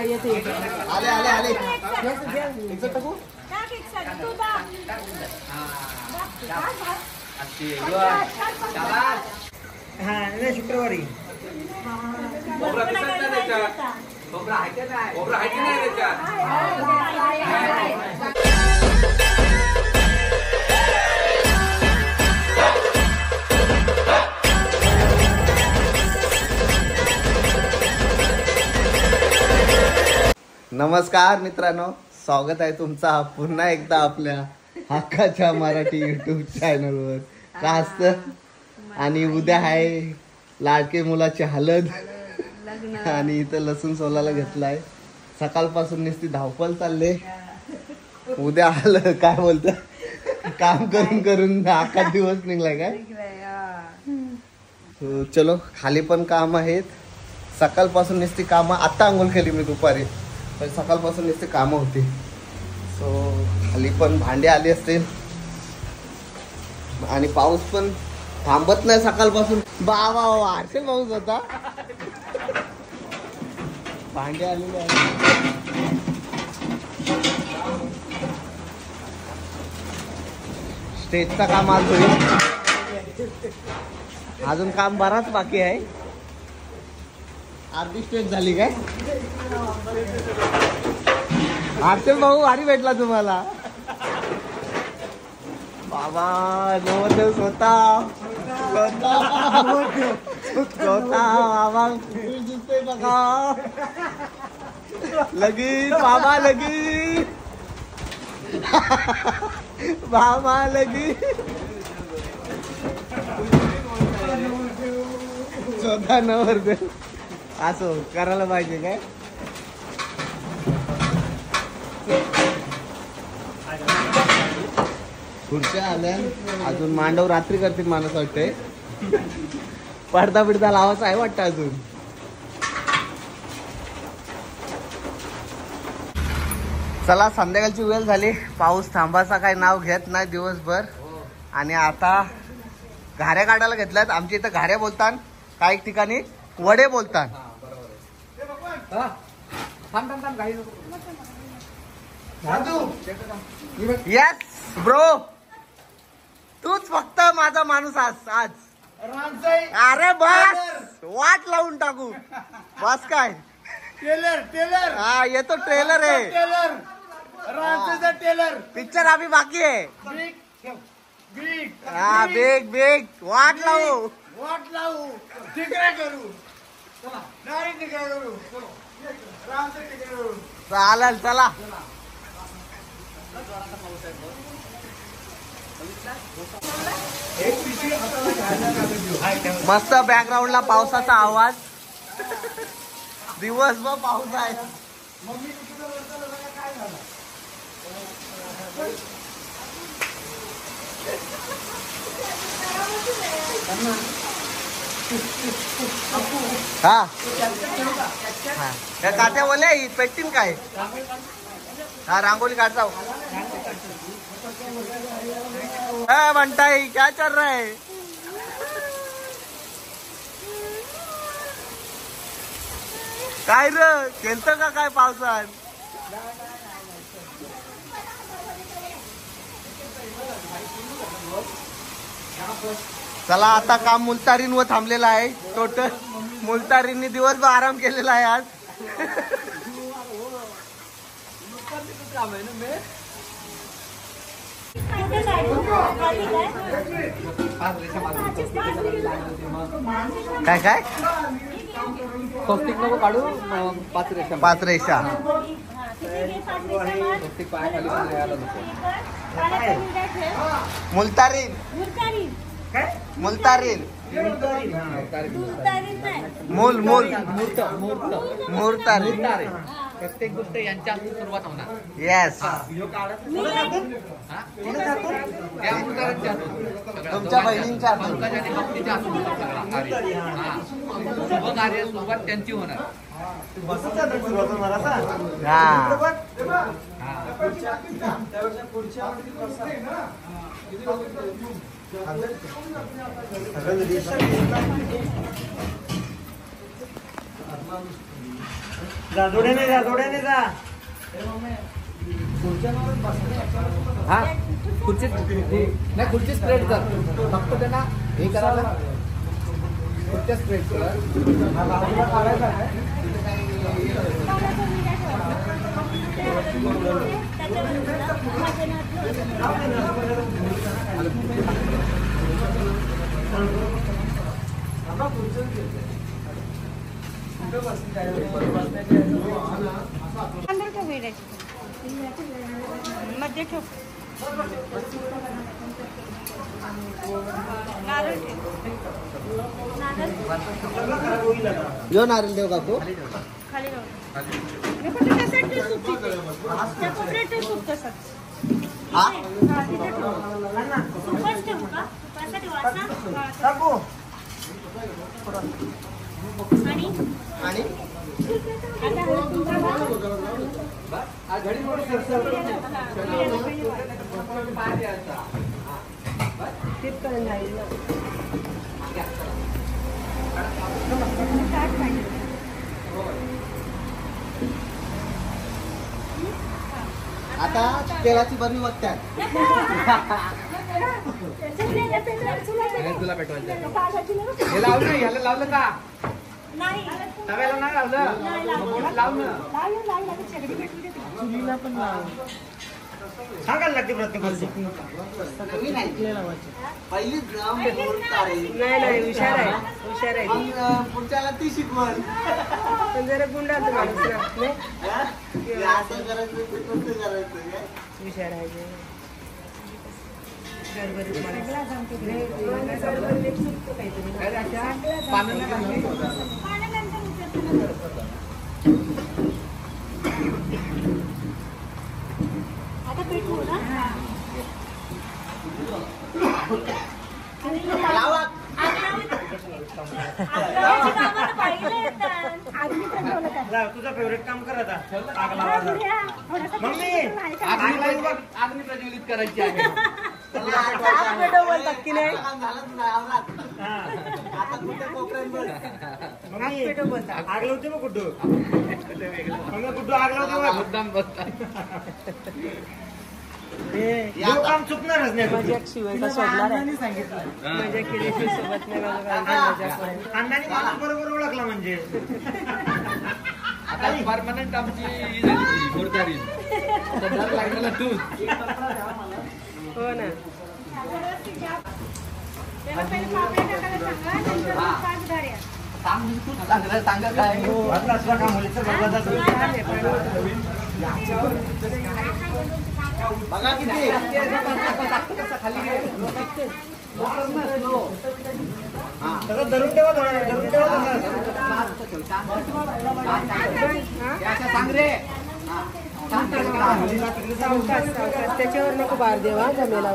येते आले आले आले इकडे टाकू हा शुक्रवारी नमस्कार मित्रांनो, स्वागत आहे तुमचा पुन्हा एकदा आपल्या हक्काच्या मराठी युट्यूब चॅनलवर. का असतं आणि उद्या आहे लाडके मुलाची हळद आणि इथं लसूण सोलायला घेतलाय. सकाळपासून नुसती धावपळ चालले. उद्या आलं काय बोलत काम करून करून अख्खा दिवस निघलाय काय. चलो खाली पण काम आहेत. सकाळपासून नुसती कामं. आता आंघोळ केली मी दुपारी, पण सकाळपासून नुसती कामं होती. सो खाली पण भांडे आले असतील आणि पाऊस पण थांबत नाही सकाळपासून. बाबा आरसेल पाऊस होता. भांडे आलेले आहेत. स्टेजचं काम आज होईल. अजून काम बराच बाकी आहे. अर्धी स्टेज झाली काय. आरसेल भाऊ भारी भेटला तुम्हाला. बाबा नवरदेव स्वतः बाबा दिसतोय बघा. लगीन बाबा लगीन बाबा लगीन स्वतः नवरदेव. असं करायला पाहिजे काय. खुर्च्या आल्या. अजून मांडव रात्री करतील माणूस वाटते. पडदा बिडदा लावायचा आहे वाटतं अजून. चला संध्याकाळची वेळ झाली. पाऊस थांबायचा काही नाव घेत नाही दिवसभर. आणि आता घाऱ्या काढायला घेतल्यात. आमच्या इथं घाऱ्या बोलतात, काही ठिकाणी वडे बोलतात. येस ब्रो, तूच फक्त माझा माणूस आज. अरे बस वाट लावून टाकू बस. काय टेलर हा येतो. ट्रेलर आहे. टेलर पिक्चर अभी बाकी आहे. हा बेग बेग वाट लावू तिकडे करू. चालेल चला. मस्त बॅकग्राऊंडला पावसाचा आवाज. दिवसभर पाऊस आहे. हा त्या काट्या ओले पेटतील काय. हा रांगोली काढता. बंटाई क्या चल रहा है. काय र खेळत का काय पावसात. चला आता काम मुलतारींवर थांबलेलं आहे. टोटल मुलतारींनी दिवसभर आराम केलेला आहे आज. काय काय स्वस्तिक नको काढू. 5 रेषा 5 रेषा. मुलतारीन मुलतारीन मूल मूल मुहूर्तारीन. प्रत्येक गोष्ट यांच्या सुरुवात होणार. येस तुमच्या बहिणींच्या शुभ कार्य सुरुवात त्यांची होणार. जा जोड्याने जा हा खुर्ची नाही खुर्ची स्प्रेड कर फक्त त्यांना हे करायला खुर्च्या स्प्रेड कर मध्ये ठेव नारळ ठेव यो नारळ देऊ काकू खाली हा आणि आता तेलाची बरणी बघतात तुला पेटवायचं हे लावलं नाही ह्याला लावलं का तव्याला नाही लावलं चुलीला पण सांगायला लागते प्रत्येक गोष्टी पहिली ड्राम नाही हुशार आहे पुढच्याला ती शिकवण पण जरा गुंडाचं माणूस ना असं करायचं ते कसं करायचं काय हुशार आहे पानं नाही घातली? आता पेटवू ना लावा तुझा फेवरेट काम कर आता आग लावायला मम्मी अग्नी प्रज्वलित करायची आहे बोलतात की नाही आता कुठे कोपऱ्यांवर मम्मी आग लावते मग गुड्डू मम्मी गुड्डू आग लावते मग मुद्दाम बसतात देव काम चुकणारच नाही मजा शिवायचा सोडणार आहे सांगितलं मजा केल्याशी सोबत नाही मजा पडेल खानदानी माणूस बरोबर ओळखला म्हणजे आता परमनंट आमची ही झाली मोरदारी दर लागलेला तूच हो ना त्याला पहिले पापड्या टाकायला सांगा नंतर 5 घड्या सांग तू सांगा काय वाटलं असला का मुलीचं बघा किती सगळं धरून ठेवा धरून ठेवा सांग रे त्याच्यावर नको बार देवा जमेला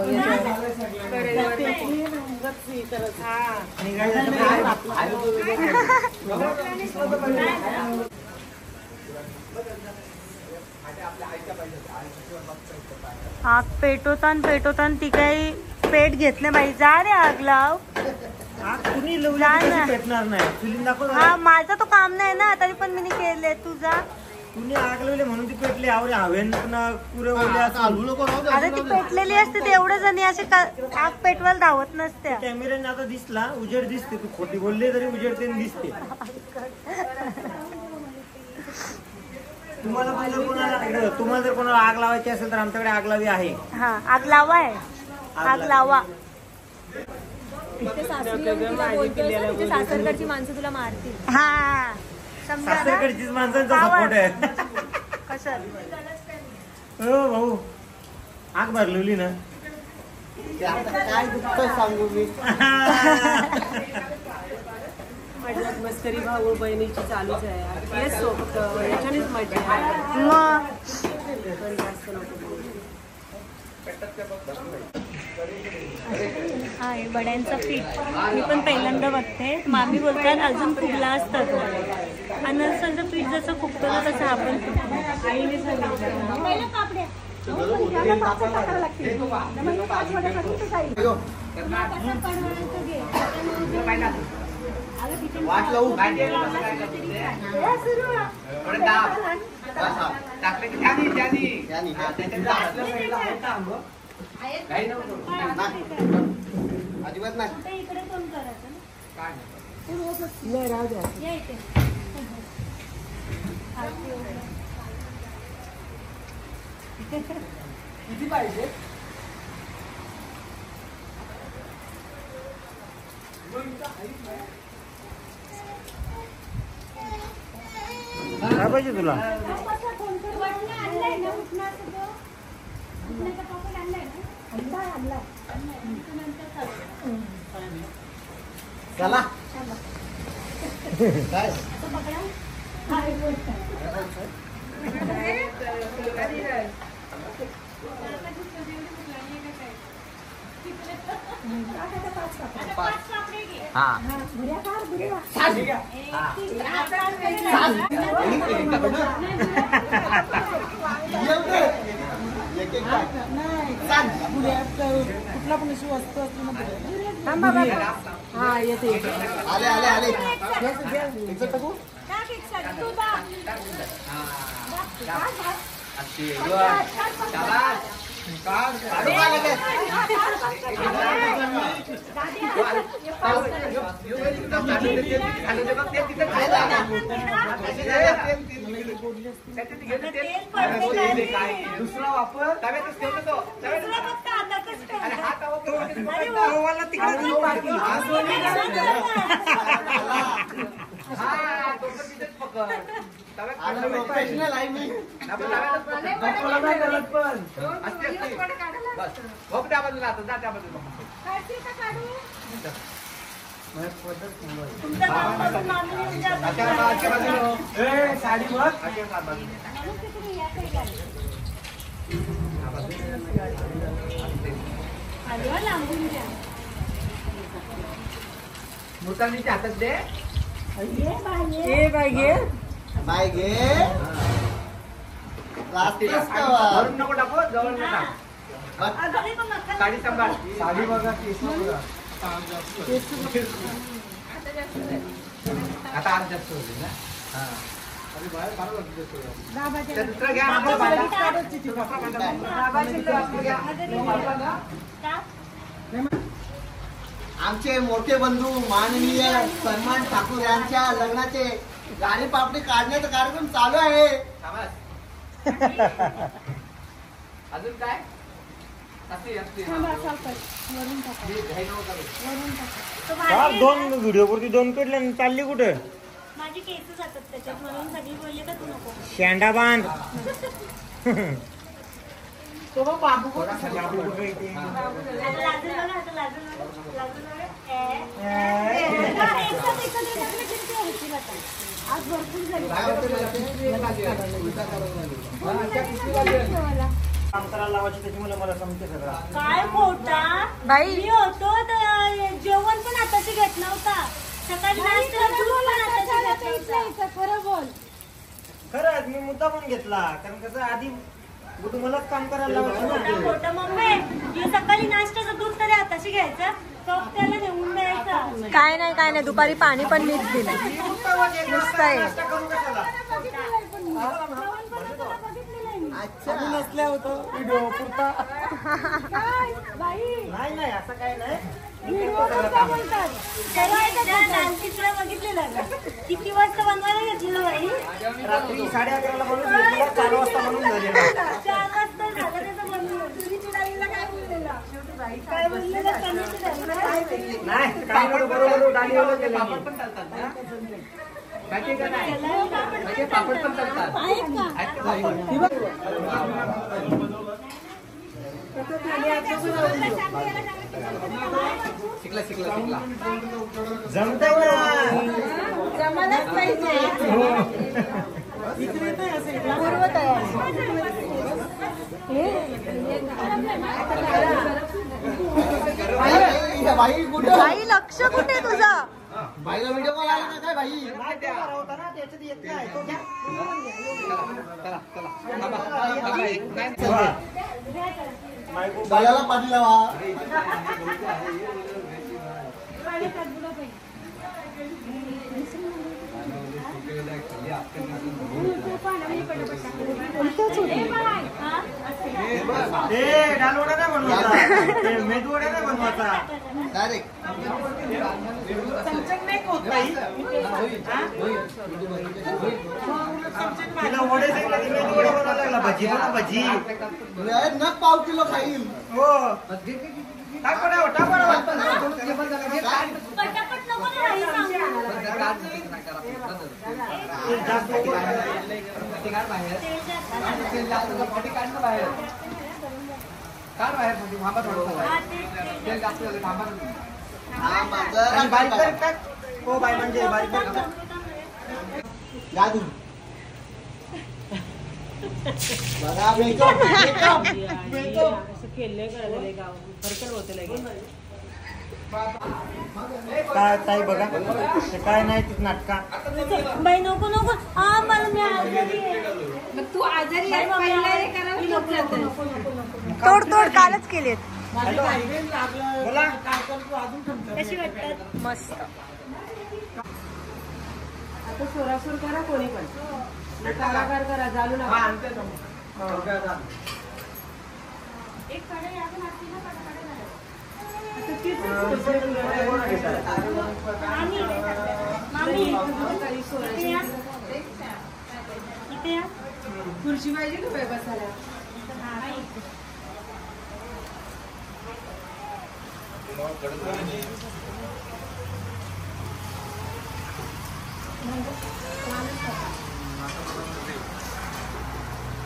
आग पेटवतान ती काही पेट घेतलं बाई जा रे आग लाव आग कुणी लावली पेटणार नाही चुलीन दाखव हा माझं तो काम नाही ना तरी पण मी केले तुझा कुणी आग लावली म्हणून ती पेटली आवरे हवेन पुन्हा पुरे ओले चालू नको राहू दे, आता ती पेटलेली असते ते एवढं जणी असे आग पेटवायला धावत नसत्या कॅमेऱ्याने आता दिसला उजेड दिसते तू खोटी बोलली तरी उजेड ते दिसते तुम्हाला जर कोणाला आग लावायची असेल तर आमच्याकडे आग लावी आहे हा आग लावाय आग लावा सासरकडची माणसं तुला मारतील हा समजा ना? सासरकडचीच माणसांचा सपोर्ट आहे कसं हो भाऊ आग भरलेली ना ते आता काय दुःख सांगू मी माझ्यात मस्करी भाऊ बहिणीची चालूच आहे हेच सोबत याच्यानेच मजा आहे मग पण जास्त नको बोलू. हा हे वड्यांचं पीठ मी पण पहिल्यांदा बघते मामी बोलतात अजून फुगला असतात अनरसाचं पीठ जसं फुगतो ना तसं आपण फुगतो आईने सांगितलं वाट लावू माहिती आहे कसं काय करतो ते? थोडं दाब. टाकलं की त्यानी. त्यानी. हा, त्याच्यात असलं पहिलं आहे का आंबं? काही नको करू. अजिबात नाही. आता इकडे कोण करायचं ना? काय नाही. नाही राहू द्या. या इथे. किती पाहिजे? काय पाहिजे तुला? चला काय कुठला पण इशू असतो हा येते आले आले आले दुसरा वापर तव्यातच ठेवतो तो. आणि हा तवा हा तो पण तिथेच पकड. तव्यात प्रोफेशनल आहे मी. असते. बस बघ त्या बाजूला आता जा त्या बाजूला. तुमचं काम करून मामी येऊन जा. आजच्या बाजूला साडी बघ. आजच्या बाजूला. खाली वा लांबून द्या. मुतांनीच्या हातात दे. ए बाई घे बाय घे लागतेच का वरून नको टाकू जवळ नको टाक. अगं रे, पण नका. साडी सांभाळ. साडी बघा केस बघा. आता आज जास्त होते ना. हा अरे बाहेर फार लागते तुला. तर दुसरं घ्या. आपण भांडा. का? आमचे मोठे बंधू माननीय सन्मान ठाकूर यांच्या लग्नाचे गाडी पापडी काढण्याचा कार्यक्रम चालू आहे. अजून काय असते तो का भाजी दोन आहे ना? व्हिडिओ पुरती दोन कडले आणि चालली कुठे? माझी केस जातात त्याच्यात म्हणून सगळी बोलले का तू नको. शेंडा बांध. तो बघ बाबू आता लाजून बघा, आता लाजून बघा, लाजून बघा. आज भरपूर झाली. काम करायला लावायची त्याची मला समजते सगळं. काय खोटा बाई मी होतो तर जेवण पण आताची घेत नव्हता. सकाळी नाश्ता दूध पण आताची घेत नव्हता. खरं बोल. खरंच मी मुद्दा पण घेतला कारण कसं आधी मलाच काम करायला लावायचं. खोटं मम्मी ही सकाळी नाश्त्याचं दूध तरी आताशी घ्यायचं. कप त्याला नेऊन द्यायचं. काय नाही दुपारी पाणी पण मीच दिलं. नुसतं आहे. अच्छा नसल्या होतं व्हिडिओ पुरता. बाई नाही असं काही नाही. तिकडे बघितलेलं का? किती वाजता बनवायला घेतलेलं बाई? रात्री 11:30 म्हणून घेतला, 4 वाजता म्हणून झालेला. 4 वाजता झालं त्याचं बनवून. तुरीची डाळीला काय बोललेला? काय बोललेलं? कणीची डाळी. नाही काय बरोबर डाळीवर गेले. पापड पण चालतात ना. माहिती का नाही? म्हणजे पापड पण चालतात. आहेत का बाई? शिकला जमतंय ना. जमायलाच पाहिजे. पूर्व तयार. बाई कुठं बाई लक्ष कुठे तुझं? बाईला व्हिडिओ कॉल आला ना काय बाई? नाही ते बरं होता ना त्याच्यात येत काय तो घ्या. बाळाला पाणी लावा. डाल वडा नाही बनवायचा, मेदू वडा नाही बनवायचा. डायरेक्ट तिला वडे सांगितलं की मेदू वडा बनवायला लागला. भजी बनव भजी. न पाव किलो खाईल. हो टाक पडावं, टाक पडावं. पटापट नको ना राही सांगू. जास्त आणि बारीक बारीक टाक. हो बाय म्हणजे बारीक बारीक टाक. जादू बघा मेकअप मेकअप मेकअप असं केलंय करायला गाव फरकल होते लगेच. काय ताई बघा ते काय नाही ती नाटका. बाई नको नको. हा मला मी आजारी आहे. मग तू आजारी आहे पहिला हे करावं नको. तोड तोड कालच केलेत. बोला. कशी वाटतात? मस्त. आता सोरासूर करा कोणी पण. कलाकार करा चालू नका. एक कडे आपण असली ना पटापट झालं. आता तीच मामी इथे या. इथे या. खुर्ची पाहिजे ना बाई बसायला.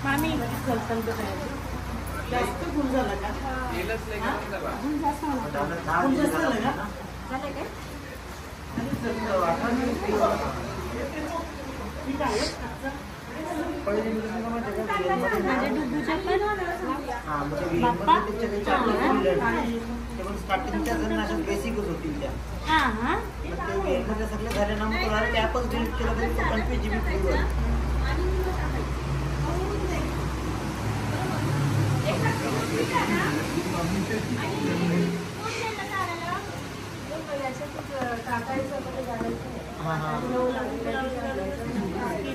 मामी जास्त गुण झाला का? गुण जास्त झाला का? झालं काय? माझ्या डुबूच्या पण स्टार्टिंगच्या जणांना बेसिकच होतील त्या. हा हा ते वेळमध्ये सगळे झाले ना मग तो डायरेक्ट ॲपच डिलीट केला तरी तो 25 GB फ्री होईल.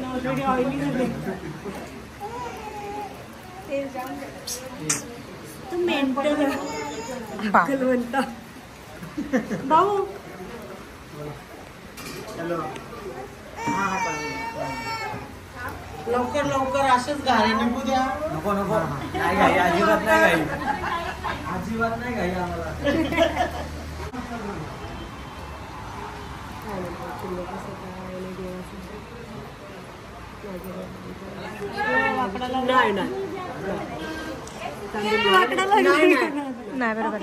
ऑलरेडी ऑइली झाले. तू मेंटल म्हणता भाऊ. हॅलो. लवकर लवकर असेच घारे निघू द्या. नको नको नाही घाई, अजिबात नाही घाई. अजिबात नाही घाई आम्हाला. नाही नाही नाही बरोबर.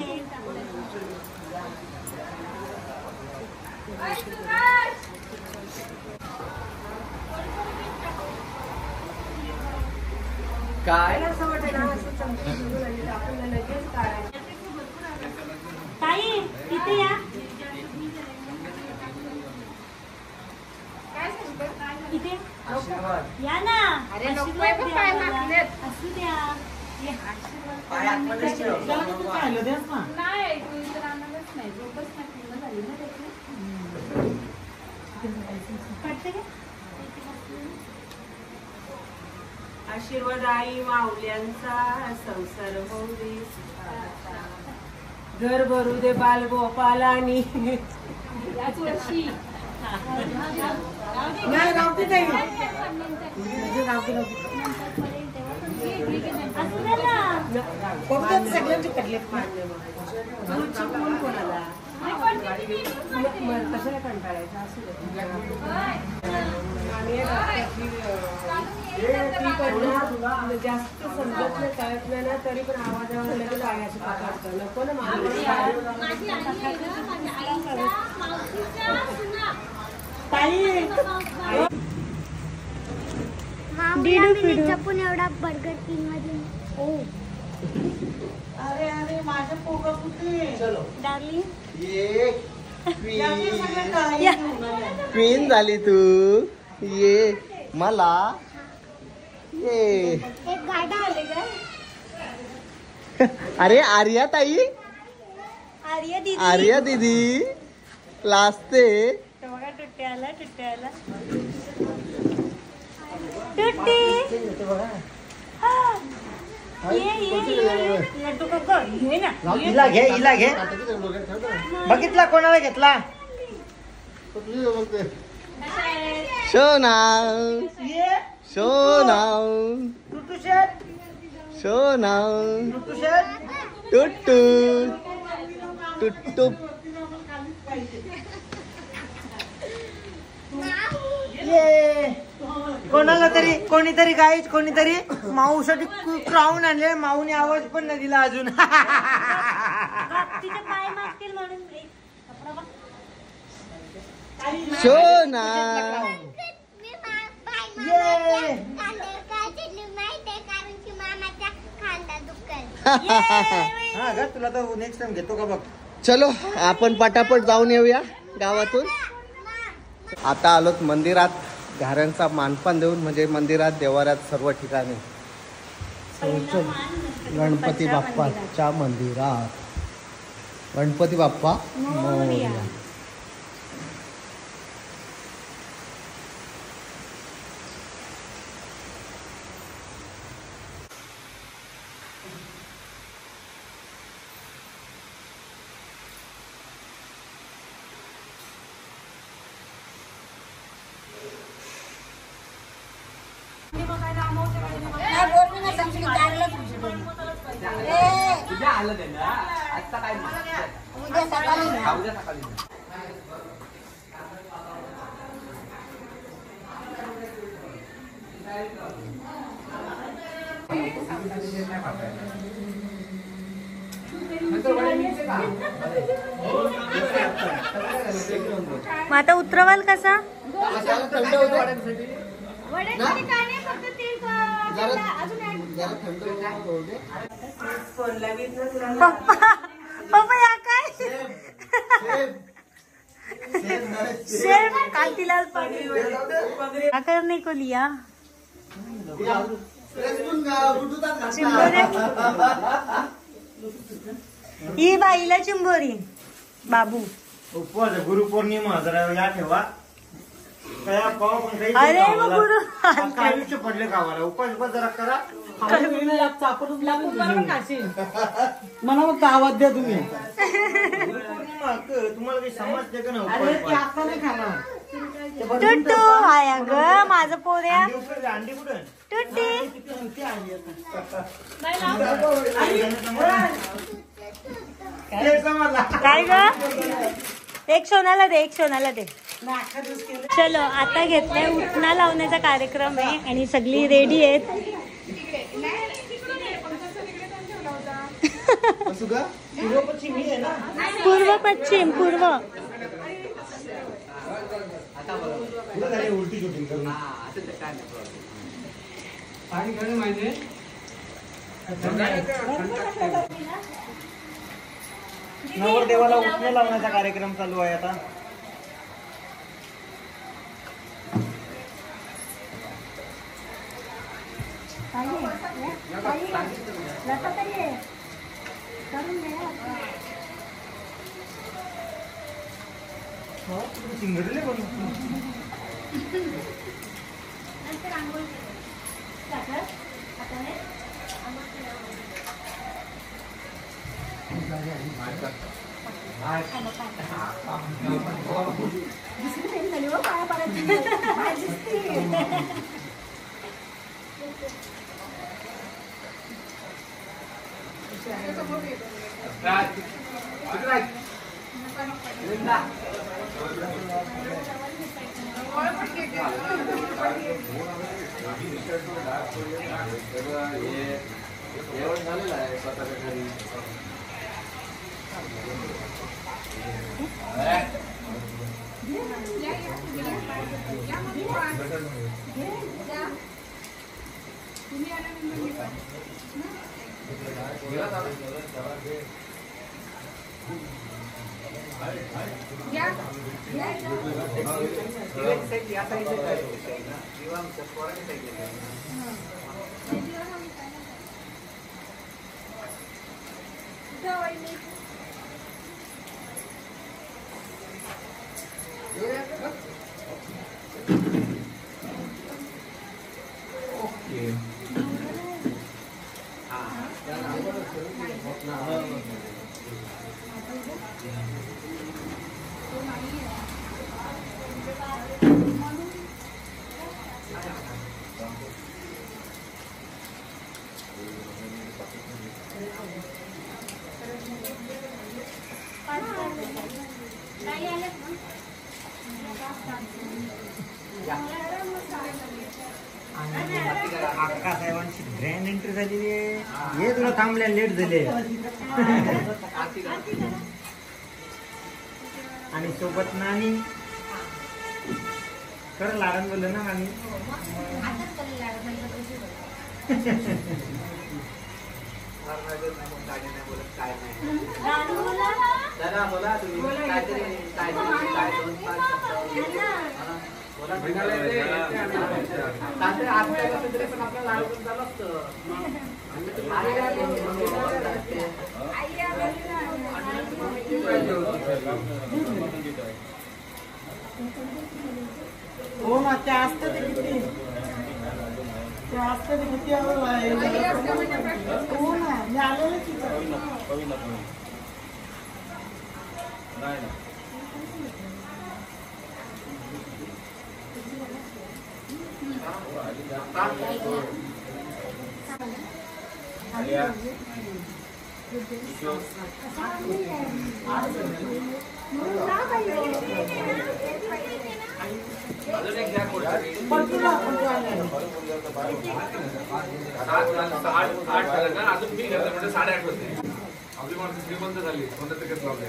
काय असं वाटतं ना असं चमचे आपण लगेच काढायचं. ताई इथे या. इथे या ना. अरे नको आशीर्वाद बाई, द्या पाय मला. मागलेत. असू द्या. ये. पाय आतमध्येच ठेव. पाहिलं द्यास ना. पडते का? आशीर्वाद आई माऊल्यांचा संसार होऊ दे. घर भरू दे बाल गोपालानी. याच वर्षी नाही रावते ताई. असू द्या ना. कोणत्याच सगळ्यांचे पडले. कोण कोणाला कशाला कंटाळायचं असू दे. आणि जास्त समजत नाही कळत नाही ना तरी पण आवाजावर लगेच आयाची पकडतं. नको ना माणूस. जपून एवढा बर्गर किंग मध्ये. अरे अरे माझ्या पोगा कुठे. डार्लिंग ये क्वीन झाली तू. ये मला ये. एक गाडा आले का? अरे आर्या ताई. आर्या दीदी. आर्या दीदी लाजते. बघा टुट्टे आला टुट्टी लड्डू काका ये ना हिला घे बघितला कोणाला घेतला सोना सोना सोना टुट्टू टुट्टू कोणाला तरी कोणीतरी गाईच कोणीतरी माऊसाठी क्राऊन आणले माऊने आवाज पण नाही दिला अजून तिथे पाय मागतील म्हणून सोना हा का तुला तर नेक्स्ट टाइम घेतो का बघ. चलो आपण पटापट जाऊन येऊया गावातून. आता आलोत मंदिरात घाऱ्यांचा मानपान देऊन म्हणजे मंदिरात देवाऱ्यात सर्व ठिकाणी गणपती बाप्पाच्या मंदिरात गणपती बाप्पा मोरया. आता उतरवाल कसा पप्पा या काय शेफ कांतीलाल क्या करने को लिया ही बाईला चिंबोरी बाबू उपवास आहे, गुरुपौर्णिमा जरा या ठेवा काय पाव पण काही अरे मग गुरु अख्खं आयुष्य पडले गावाला उपास जरा करा मला मग आवाज द्या तुम्ही. तुम्हाला काही समजते का नाही टुट्टू आया ग माझं पोऱ्या अंडी कुठे टुट्टी काय ग एक सोनाला दे चलो आता घेतलाय उठणा लावण्याचा कार्यक्रम आहे आणि सगळी रेडी आहेत. पूर्व पश्चिम उलटी शूटिंग करून नवरदेवाला उठणे लावण्याचा कार्यक्रम चालू आहे आता. सिंगरले जेवण झालेलं आहे स्वतःच्या घरी. अक्का साहेबांची ग्रँड एंट्री झालेली आहे. ये तुला थांबल्या लेट झाले. आणि सोबत नानी कर लाडन बोललो ना नानी. दादा बोला तुम्ही काहीतरी पण आपल्याला लाडू पण चालू असतं. हो ना त्या असतं ते किती त्या असतं ते किती हो ना मी आलेलं अजून एक घ्या कोणता. 8 झालं ना अजून मी घेतलं म्हणजे 8:30 होते. आपली माणसं श्रीमंत झाली. कोणत्या तिकीट लावले.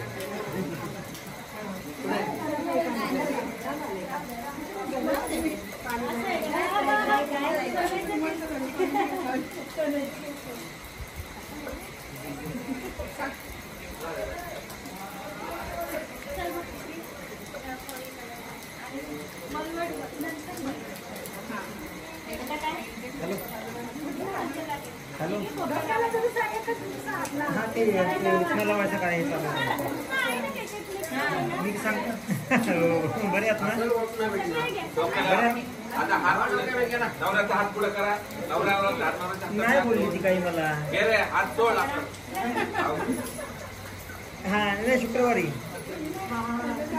हॅलो हा ते उठण्याला व्हायचं काय मी सांगतो. बरे आहेत ना. आता हात नवऱ्याचा हात पुढे करा. नवऱ्याला नाही बोलली ती काही मला. गे रे हात सोड. हा नाही शुक्रवारी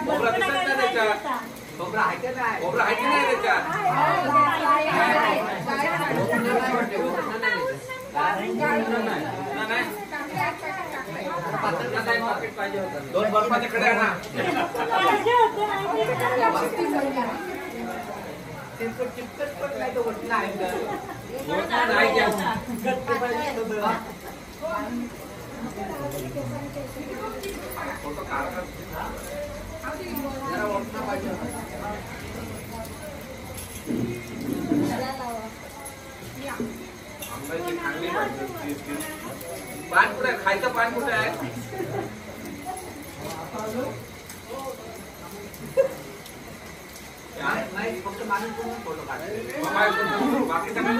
खोबरा दिसत नाही त्याच्यात. खोबरा आहे का नाही. खोबरा आहे की नाही त्याच्यात. दोन बर्फाच्या कडे ना. चिपकट पण नाही तो होत नाही. फोटो काढतात. जरा वरनं पाहिजे होता. आंब्याची खांडी पाहिजे. पान कुठे आहे. खायचं पान कुठे आहे. नाही फक्त माणूस पण फोटो काढतो. बाकी सगळं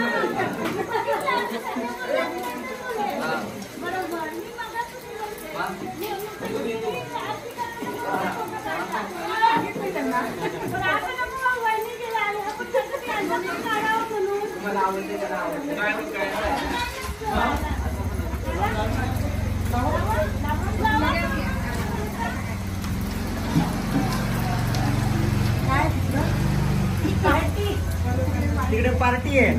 तुम्हाला आवडते का आवडते तिकडे पार्टी आहे.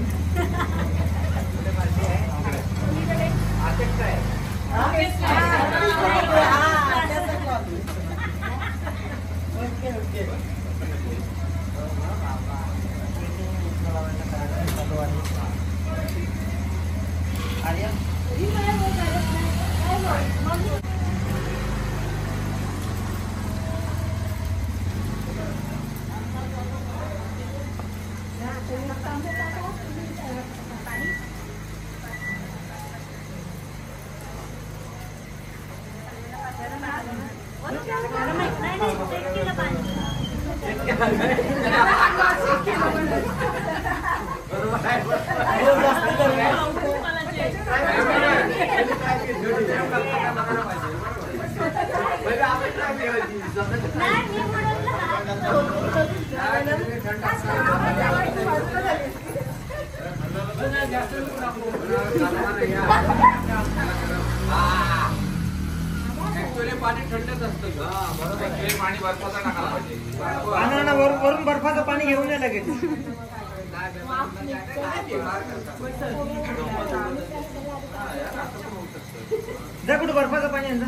पाणी थंडच असतं. पाणी बर्फाचा टाकायला पाहिजे. वरून बर्फाचं पाणी घेऊन या लगेच. जा कुठं बर्फाचं पाणी आणजा.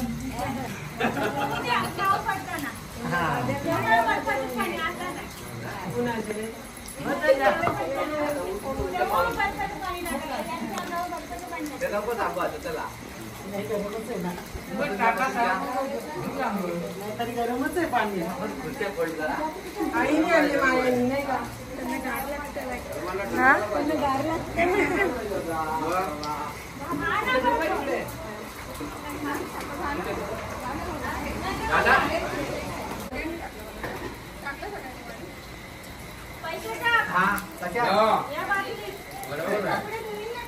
तरी गरमच आहे पाणी. आईने आणले मायानी नाही का.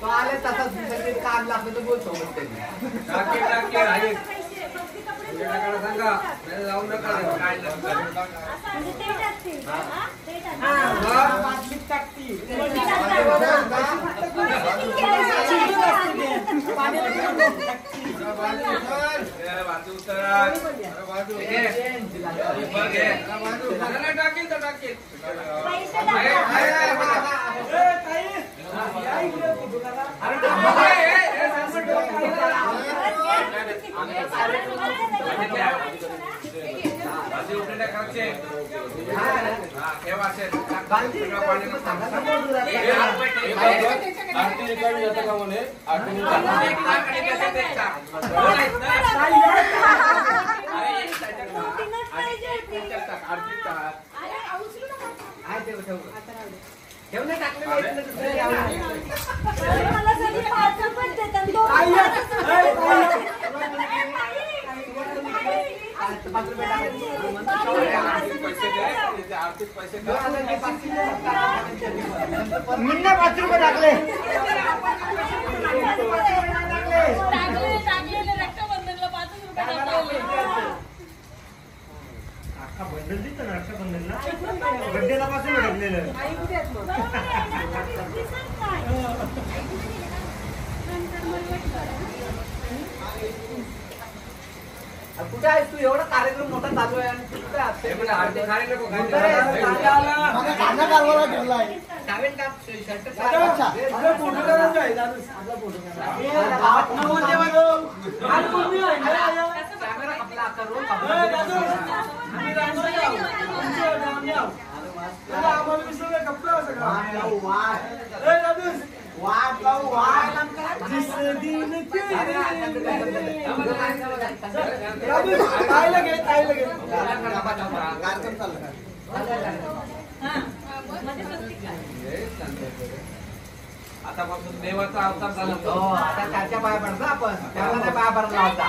तो आले तसाच काम लागलं तर बोलतो मिन्ना 5 रुपये टाकले. अख्खा बंडल दिसत ना रक्षाबंधनला बड्डेला पासून टाकलेलं. कुठे आहेस तू? एवढा कार्यक्रम मोठा चालू आहे आणि कुठे असते आतापासून देवाचा अवतार झाला. आता त्याच्या पाया पडता आपण त्याला नाही पाया पडला होता.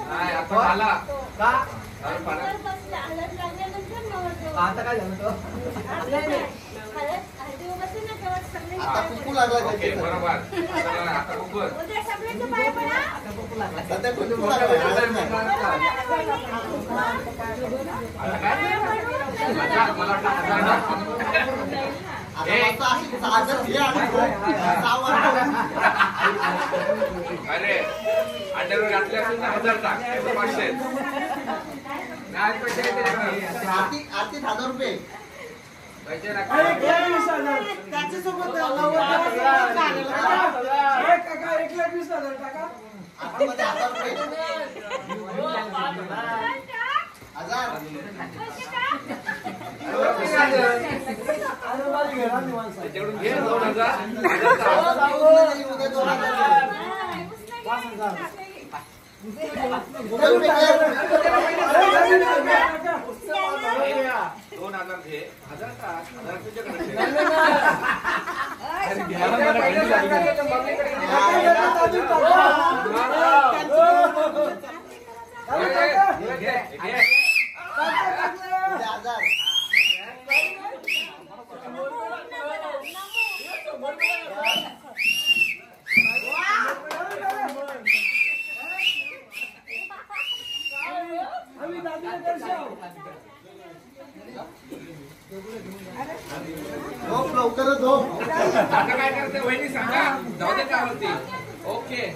नाही आता आला का आता आता काय झालं तो आता कुकू लागला ओके बरोबर. आता बरोबर सध्या कुकू लागला अरे अंडरवर घातले असेल तर 1000 टाक 500 नाही पैसे आर्थिक 1000 रुपये पैसे त्याच्यासोबत काका 1,20,000 टाका. आतमध्ये 1000 रुपये 1000 त्याच्याकडून घे 2000 उद्या 2000 2000 घे 1000 टाक 1000 तुझ्याकडे लवकरच हो. आता काय करते वहिनी सांगा जाऊ दे काय होती. ओके